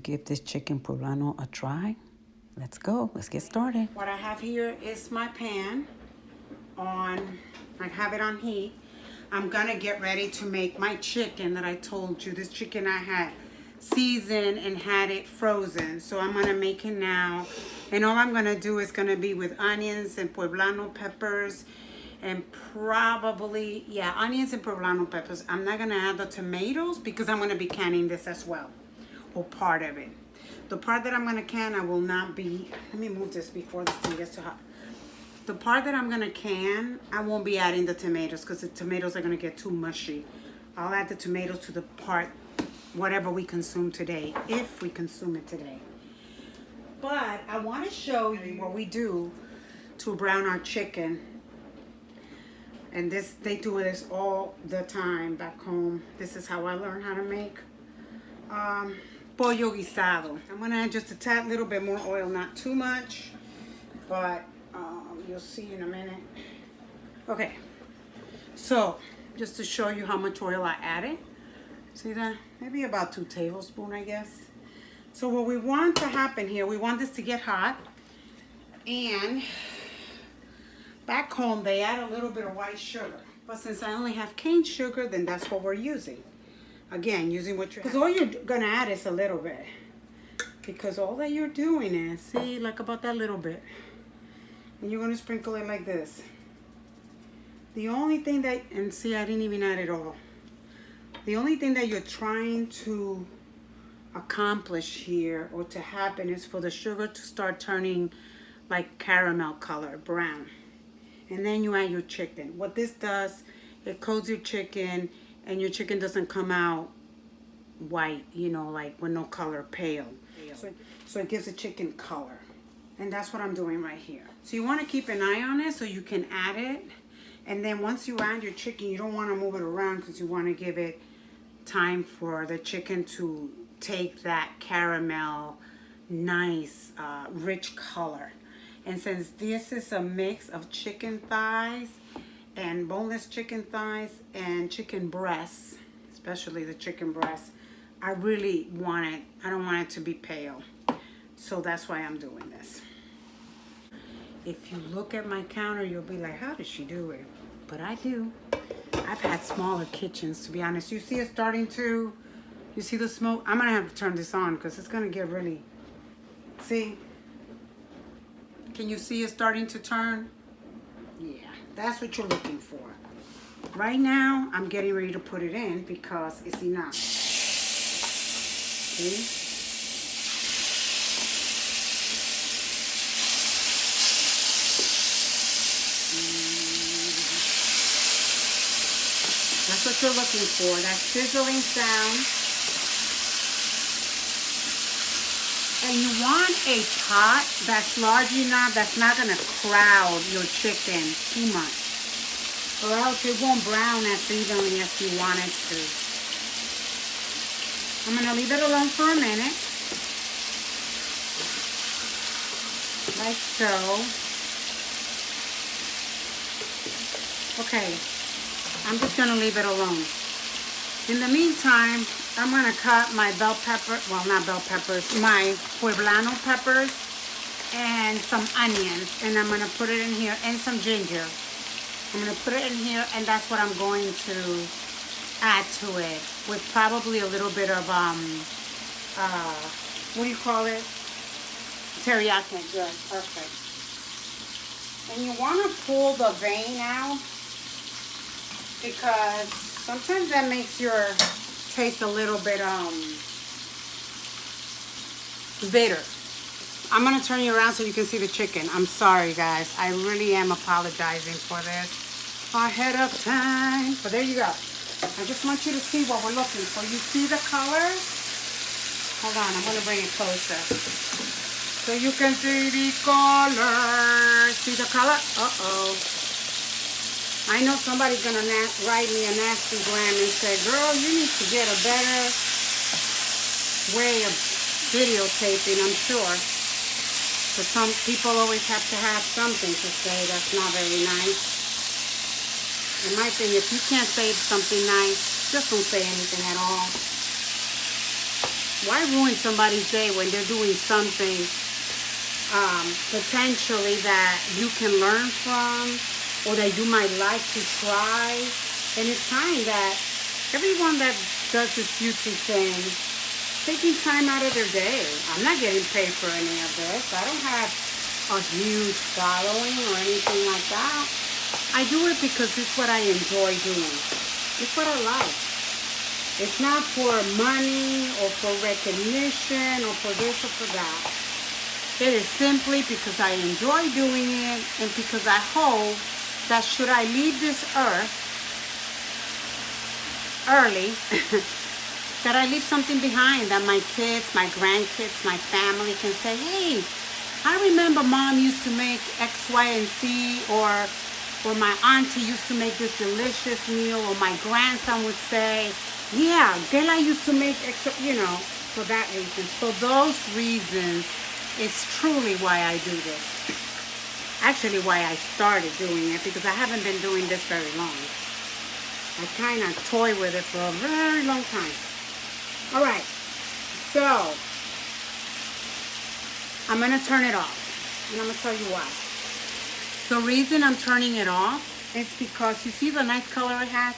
give this chicken poblano a try. Let's go. Let's get started. What I have here is my pan on, I have it on heat. I'm gonna get ready to make my chicken that I told you. This chicken I had seasoned and had it frozen. So I'm gonna make it now. And all I'm gonna do is gonna be with onions and poblano peppers and probably, yeah, onions and poblano peppers. I'm not gonna add the tomatoes because I'm gonna be canning this as well, or part of it. The part that I'm gonna can, I will not be, let me move this before this thing gets too hot. The part that I'm gonna can, I won't be adding the tomatoes because the tomatoes are gonna get too mushy. I'll add the tomatoes to the part, whatever we consume today, if we consume it today. But I wanna show you what we do to brown our chicken. And this, they do this all the time back home. This is how I learned how to make pollo guisado. I'm gonna add just a tad little bit more oil, not too much, but you'll see in a minute. Okay, so just to show you how much oil I added. See that? Maybe about 2 tablespoons, I guess. So what we want to happen here, we want this to get hot, and back home, they add a little bit of white sugar. But since I only have cane sugar, then that's what we're using. Again, using what you have. Because all you're going to add is a little bit. Because all that you're doing is, see, like about that little bit. And you're going to sprinkle it like this. The only thing that, and see, I didn't even add it all. The only thing that you're trying to accomplish here, or to happen, is for the sugar to start turning like caramel color, brown. And then you add your chicken. What this does, it coats your chicken, and your chicken doesn't come out white, you know, like with no color, pale. So it gives the chicken color. And that's what I'm doing right here. So you want to keep an eye on it so you can add it. And then once you add your chicken, you don't want to move it around because you want to give it time for the chicken to take that caramel, nice, rich color. And since this is a mix of chicken thighs and boneless chicken thighs and chicken breasts, especially the chicken breasts, I really want it, I don't want it to be pale. So that's why I'm doing this. If you look at my counter, you'll be like, how does she do it? But I do. I've had smaller kitchens, to be honest. You see it starting to, you see the smoke? I'm gonna have to turn this on because it's gonna get really, see? Can you see it starting to turn? Yeah, that's what you're looking for. Right now, I'm getting ready to put it in because it's enough. See? That's what you're looking for, that sizzling sound. And you want a pot that's large enough that's not going to crowd your chicken too much. Or else it won't brown as evenly as you want it to. I'm going to leave it alone for a minute. Like so. Okay. I'm just going to leave it alone. In the meantime, I'm going to cut my bell pepper, well, not bell peppers, my poblano peppers and some onions. And I'm going to put it in here, and some ginger. I'm going to put it in here, and that's what I'm going to add to it. With probably a little bit of, what do you call it? Teriyaki. Good, perfect. And you want to pull the vein out, because sometimes that makes your taste a little bit bitter. I'm gonna turn you around so you can see the chicken. I'm sorry, guys. I really am apologizing for this ahead of time. But there you go. I just want you to see what we're looking for. You see the color? Hold on, I'm gonna bring it closer so you can see the color. See the color? Uh-oh. I know somebody's gonna write me a nasty gram and say, girl, you need to get a better way of videotaping, I'm sure. But some people always have to have something to say that's not very nice. In my opinion, if you can't say something nice, just don't say anything at all. Why ruin somebody's day when they're doing something potentially that you can learn from or that you might like to try? And it's time that everyone that does this YouTube thing, taking time out of their day. I'm not getting paid for any of this. I don't have a huge following or anything like that. I do it because it's what I enjoy doing. It's what I like. It's not for money or for recognition or for this or for that. It is simply because I enjoy doing it and because I hope that should I leave this earth early, that I leave something behind that my kids, my grandkids, my family can say, hey, I remember mom used to make X, Y, and Z, or my auntie used to make this delicious meal, or my grandson would say, yeah, Dela used to make X, for that reason. For those reasons, it's truly why I do this. Actually, why I started doing it, because I haven't been doing this very long. I kind of toy with it for a very long time. All right, so I'm going to turn it off, and I'm going to tell you why. The reason I'm turning it off is because you see the nice color it has,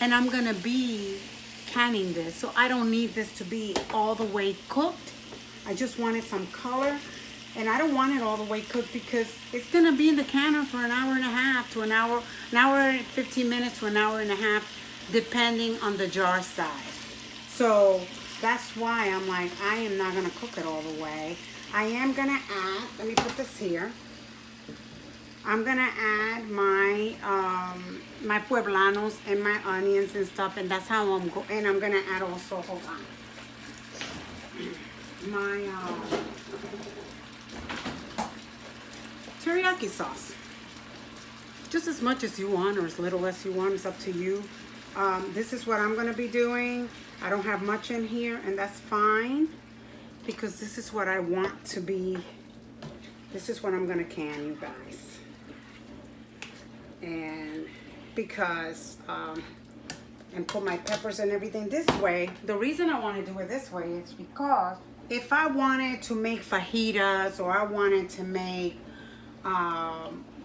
and I'm going to be canning this, so I don't need this to be all the way cooked. I just wanted some color, and I don't want it all the way cooked because it's going to be in the canner for an hour and a half to an hour and 15 minutes to an hour and a half, depending on the jar size. So that's why I'm like, I am not going to cook it all the way. I am going to add, let me put this here. I'm going to add my my pueblanos and my onions and stuff, and that's how I'm going. And I'm going to add also, hold on, my teriyaki sauce. Just as much as you want or as little as you want, it's up to you. This is what I'm going to be doing. I don't have much in here, and that's fine because this is what I want to be. This is what I'm going to can, you guys. And because and put my peppers and everything this way. The reason I want to do it this way is because if I wanted to make fajitas or I wanted to make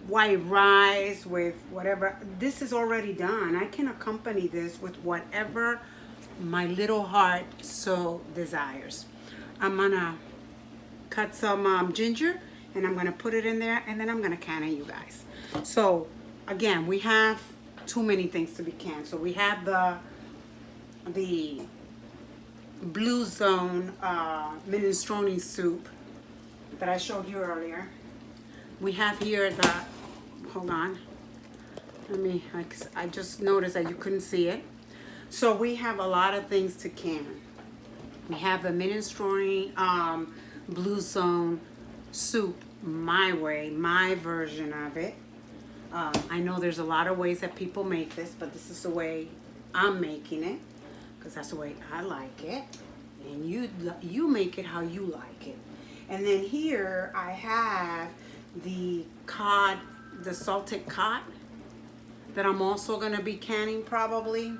white rice with whatever, this is already done. I can accompany this with whatever my little heart so desires. I'm gonna cut some ginger and I'm gonna put it in there, and then I'm gonna can it, you guys. So again, we have too many things to be canned. So we have the Blue Zone minestrone soup that I showed you earlier. We have here the, hold on, I just noticed that you couldn't see it. So we have a lot of things to can. We have the minestrone Blue Zone soup, my way, my version of it. I know there's a lot of ways that people make this, but this is the way I'm making it because that's the way I like it. And you make it how you like it. And then here I have the cod, the salted cod that I'm also going to be canning probably.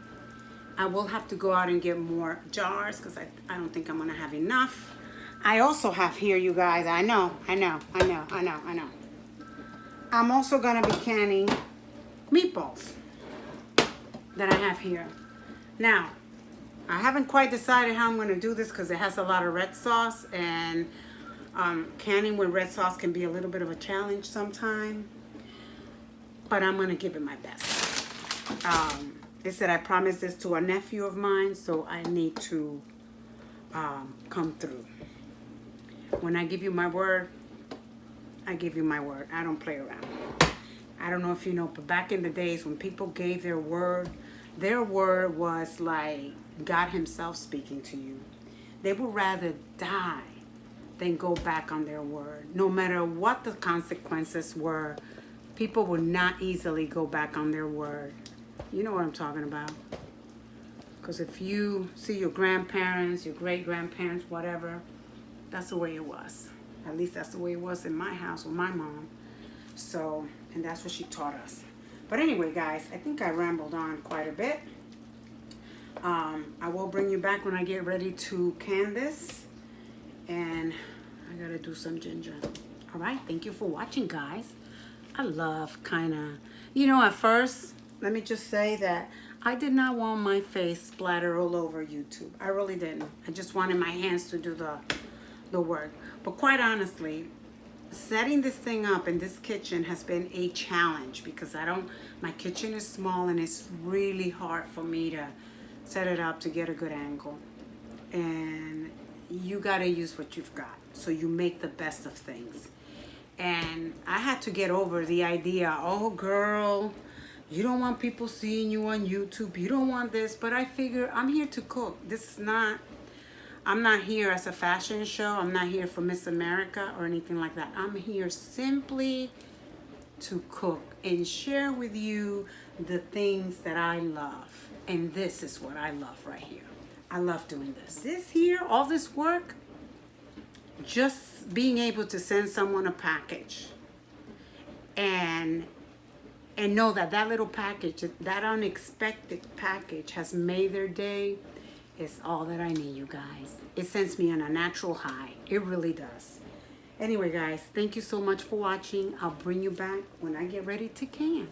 I will have to go out and get more jars because I don't think I'm going to have enough. I also have here, you guys, I know. I'm also going to be canning meatballs that I have here. Now, I haven't quite decided how I'm going to do this because it has a lot of red sauce, and canning with red sauce can be a little bit of a challenge sometime, but I'm going to give it my best. They said I promised this to a nephew of mine, so I need to come through. When I give you my word, I give you my word. I don't play around. I don't know if you know, but back in the days when people gave their word was like God himself speaking to you. They would rather die than go back on their word. No matter what the consequences were, people would not easily go back on their word. You know what I'm talking about. Because if you see your grandparents, your great-grandparents, whatever, that's the way it was. At least that's the way it was in my house with my mom. So, and that's what she taught us. But anyway, guys, I think I rambled on quite a bit. I will bring you back when I get ready to can this. And I gotta do some ginger. All right, thank you for watching, guys. I love at first, let me just say that I did not want my face splattered all over YouTube. I really didn't. I just wanted my hands to do the work. But quite honestly, setting this thing up in this kitchen has been a challenge because my kitchen is small and it's really hard for me to set it up to get a good angle. And you gotta use what you've got so you make the best of things. And I had to get over the idea, oh girl, you don't want people seeing you on YouTube, you don't want this, but I figure I'm here to cook. I'm not here as a fashion show, I'm not here for Miss America or anything like that. I'm here simply to cook and share with you the things that I love. And this is what I love right here. I love doing this. This here, all this work, just being able to send someone a package and know that little package, that unexpected package has made their day is all that I need, you guys. It sends me on a natural high. It really does. Anyway, guys, thank you so much for watching. I'll bring you back when I get ready to can.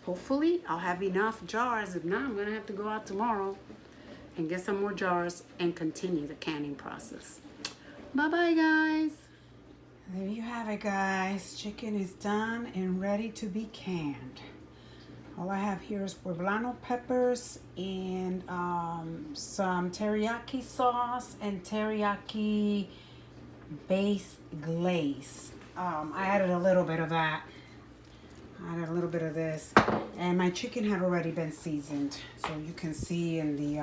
Hopefully, I'll have enough jars. If not, I'm going to have to go out tomorrow and get some more jars and continue the canning process. Bye-bye, guys. There you have it, guys. Chicken is done and ready to be canned. All I have here is poblano peppers and some teriyaki sauce and teriyaki base glaze. I added a little bit of that. I added a little bit of this. And my chicken had already been seasoned. So you can see in the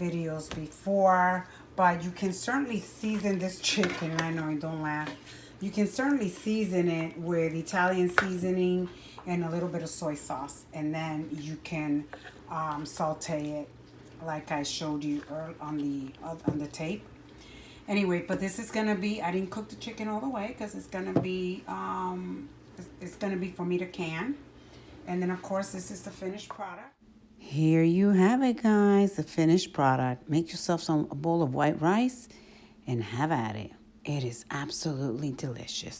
videos before. But you can certainly season this chicken. I know, don't laugh. You can certainly season it with Italian seasoning and a little bit of soy sauce. And then you can saute it like I showed you on the tape. Anyway, but this is going to be, I didn't cook the chicken all the way because it's going to be for me to can. And then, of course, this is the finished product. Here you have it, guys, the finished product. Make yourself a bowl of white rice and have at it. It is absolutely delicious.